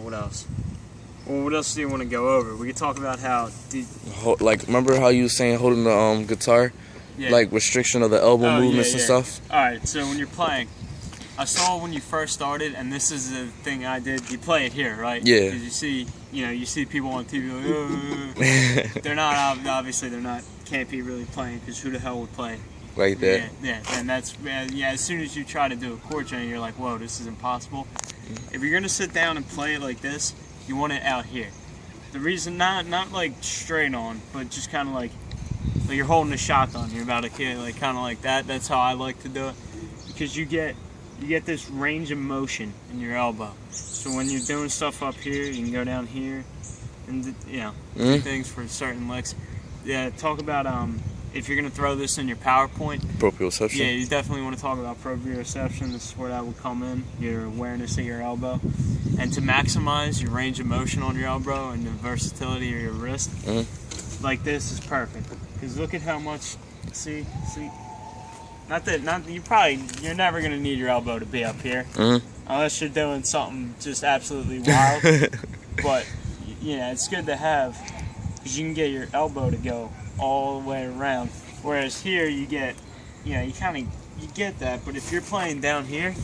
what else? Well, what else do you want to go over? We could talk about how... Like, remember how you were saying holding the guitar? Yeah. Like, restriction of the elbow movements and stuff? Alright, so when you're playing, I saw when you first started, and this is the thing I did, you play it here, right? Yeah. Because you see people on TV like, they're not, obviously they're not, can't be really playing, because who the hell would play? Like that? Yeah, and that's, as soon as you try to do a chord change, you're like, whoa, this is impossible. If you're going to sit down and play it like this, you want it out here. The reason, not like straight on, but just kind of like you're holding a shotgun, you're about to kill, like kind of like that. That's how I like to do it, because you get this range of motion in your elbow. So when you're doing stuff up here, you can go down here, and do things for certain licks. Yeah, talk about if you're gonna throw this in your PowerPoint. Proprioception. Yeah, you definitely want to talk about proprioception. This is where that would come in, your awareness of your elbow. And to maximize your range of motion on your elbow and the versatility of your wrist, like this is perfect. Because look at how much, see, you're never gonna need your elbow to be up here, unless you're doing something just absolutely wild. But yeah, it's good to have, because you can get your elbow to go all the way around. Whereas here you get, you get that. But if you're playing down here,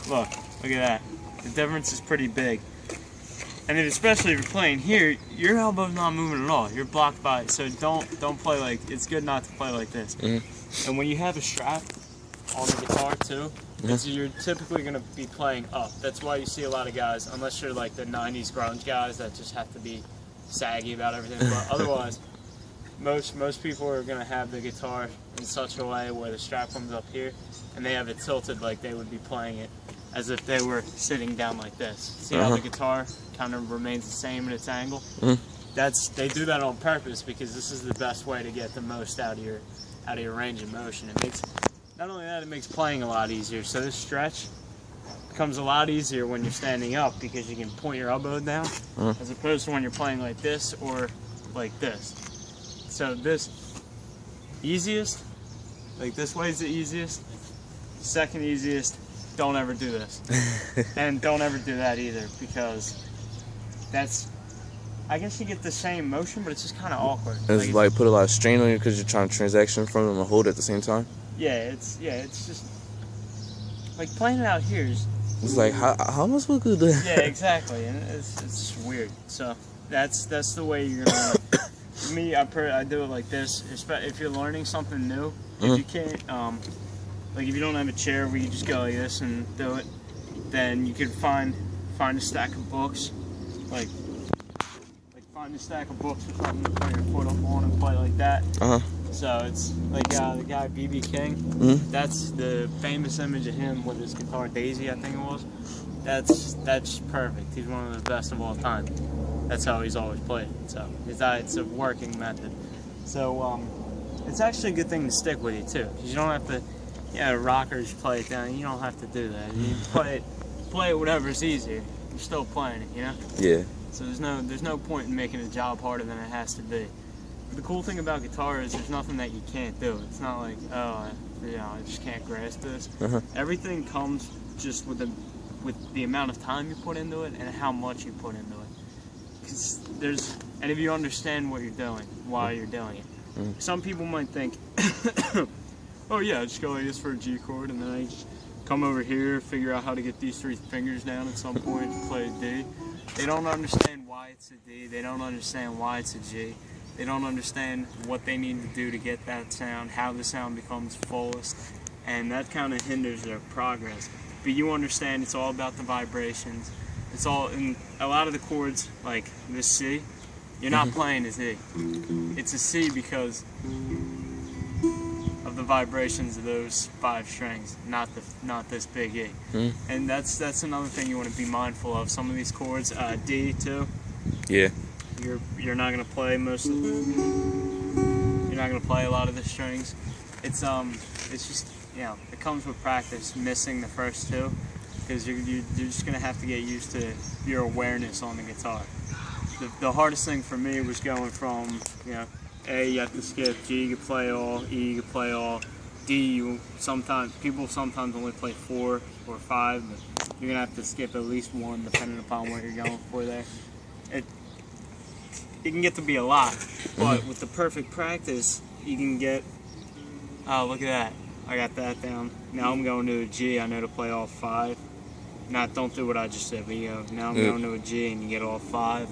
look at that. The difference is pretty big. And then especially if you're playing here, your elbow's not moving at all. You're blocked by it. So don't play like, it's good not to play like this. And when you have a strap on the guitar too, you're typically going to be playing up. That's why you see a lot of guys, unless you're like the 90s grunge guys that just have to be saggy about everything. But otherwise, most people are going to have the guitar in such a way where the strap comes up here, and they have it tilted like they would be playing it as if they were sitting down like this. See how the guitar kind of remains the same in its angle? They do that on purpose, because this is the best way to get the most out of your range of motion. It makes, not only that, it makes playing a lot easier. So this stretch becomes a lot easier when you're standing up, because you can point your elbow down, as opposed to when you're playing like this or like this. So this, easiest, like this way is the easiest. Second easiest, don't ever do this. And don't ever do that either, because that's, I guess you get the same motion, but it's just kind of awkward. It's like put a lot of strain on you because you're trying to transaction from them and hold at the same time? Yeah, it's just, like playing it out here is... It's like, how am I supposed to do that? Yeah, exactly, and it's just weird. So that's the way you're gonna learn. Me, I do it like this. If you're learning something new, if you can't, like if you don't have a chair where you just go like this and do it, then you could find a stack of books, like find a stack of books or something, put your foot up on and play like that. So it's like the guy B.B. King. That's the famous image of him with his guitar, Daisy, I think it was. That's perfect. He's one of the best of all time. That's how he's always played. So it's a working method. So it's actually a good thing to stick with you too, because you don't have to. Yeah, rockers play it down. You don't have to do that. You play it whatever's easier. You're still playing it, you know. Yeah. So there's no point in making a job harder than it has to be. But the cool thing about guitar is there's nothing that you can't do. It's not like, oh, I just can't grasp this. Everything comes just with the amount of time you put into it and how much you put into it. And if you understand what you're doing while you're doing it. Some people might think, oh yeah, I just go like this for a G chord, and then I just come over here, figure out how to get these 3 fingers down at some point and play a D. They don't understand why it's a D. They don't understand why it's a G. They don't understand what they need to do to get that sound, how the sound becomes fullest, and that kind of hinders their progress. But you understand it's all about the vibrations. It's all in a lot of the chords, like this C, you're not playing a Z. It's a C because of the vibrations of those 5 strings, not this big E. And that's another thing you want to be mindful of. Some of these chords, D too. Yeah. You're not gonna play you're not gonna play a lot of the strings. It's just, it comes with practice, missing the first 2, because you're just gonna have to get used to your awareness on the guitar. The hardest thing for me was going from, A, you have to skip, G, you can play all, E, you can play all, D, people sometimes only play 4 or 5, but you're gonna have to skip at least one depending upon what you're going for there. It can get to be a lot, but with the perfect practice, you can get. Oh, look at that! I got that down. Now I'm going to a G. I know to play all 5. Don't do what I just said, but you go. Now I'm going to a G, and you get all 5.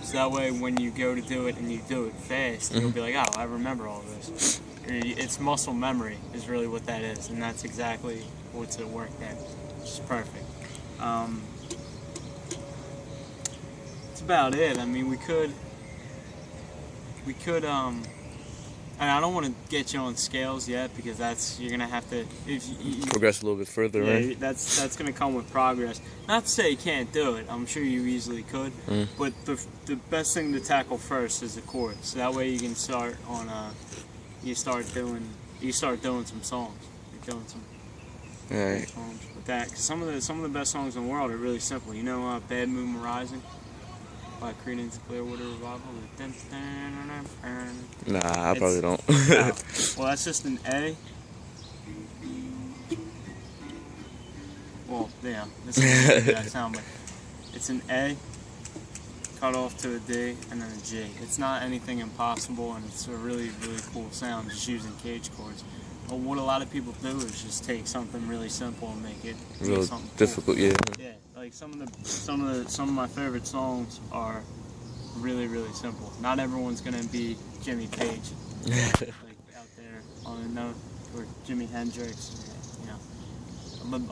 So that way, when you go to do it and you do it fast, you'll be like, oh, I remember all this. It's muscle memory is really what that is, and that's exactly what's at work there. It's perfect. That's about it. I mean, we could, and I don't want to get you on scales yet because you're gonna have to progress a little bit further. Yeah, right? that's gonna come with progress. Not to say you can't do it. I'm sure you easily could. But the best thing to tackle first is the chords. So that way you can start on you start doing some songs. You're doing some songs with that. Cause some of the best songs in the world are really simple. You know, "Bad Moon Rising" by Creedence Clearwater Revival. Nah, I probably don't. Well, that's just an A. Well, yeah, this is that sound, but it's an A cut off to a D and then a G. It's not anything impossible, and it's a really, really cool sound just using cage chords. But what a lot of people do is just take something really simple and make it real something difficult. Cool. Yeah. Yeah, like some of my favorite songs are really, really simple. Not everyone's gonna be Jimmy Page, like out there on a note, or Jimi Hendrix. You know,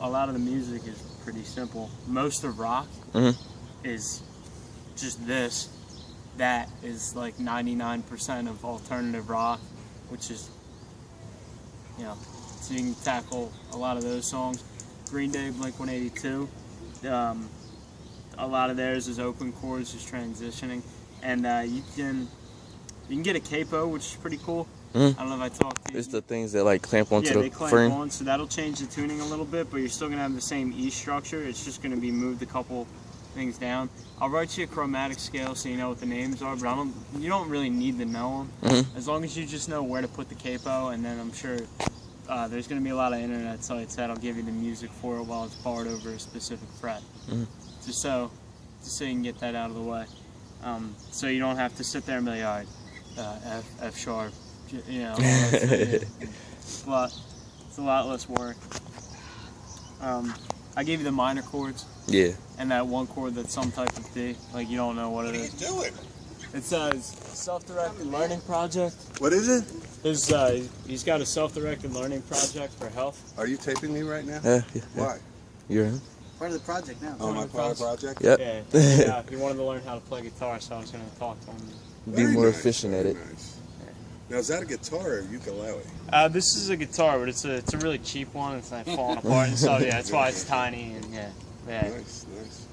a lot of the music is pretty simple. Most of rock is just this. That is like 99% of alternative rock, which is, you know, so you can tackle a lot of those songs. Green Day, Blink-182. A lot of theirs is open chords, just transitioning, and you can get a capo, which is pretty cool. I don't know if I talked to you. It's the things that like clamp onto they the clamp frame. on, so that'll change the tuning a little bit, but you're still gonna have the same E structure. It's just gonna be moved a couple things down. I'll write you a chromatic scale so you know what the names are, but you don't really need to know them. As long as you just know where to put the capo, and then I'm sure there's going to be a lot of internet sites that'll give you the music for it while it's barred over a specific fret. Just so you can get that out of the way. So you don't have to sit there and be like, all right, F sharp, you know. It's a lot less work. I gave you the minor chords. Yeah. And that one chord that's some type of D, like you don't know what it is. What are you doing? It says self-directed learning project. What is it? He's got a self-directed learning project for health. Are you taping me right now? Yeah. Why? You're in? Part of the project now. Oh, my project? Yep. Yeah, he wanted to learn how to play guitar, so I was going to talk to him. Be Very more nice, efficient at very it. nice. Now, is that a guitar or a ukulele? This is a guitar, but it's a really cheap one. It's like falling apart and stuff. Yeah, that's why it's tiny and yeah. Nice.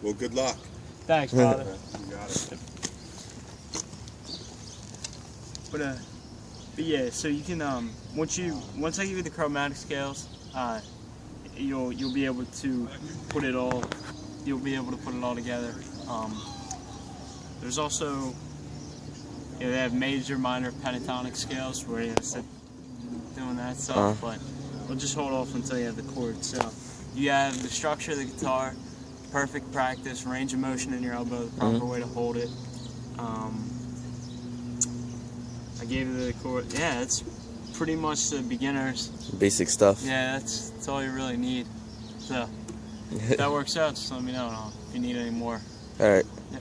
Well, good luck. Thanks, brother. You got it. But yeah, so you can once I give you the chromatic scales, you'll be able to put it all. You'll be able to put it all together. There's also they have major, minor pentatonic scales where you sit doing that stuff, but we'll just hold off until you have the chords. So you have the structure of the guitar, perfect practice, range of motion in your elbow, the proper way to hold it. I gave you the chord. Yeah, it's pretty much the beginners. Basic stuff. Yeah, that's all you really need. So if that works out, just let me know if you need any more. All right. Yeah.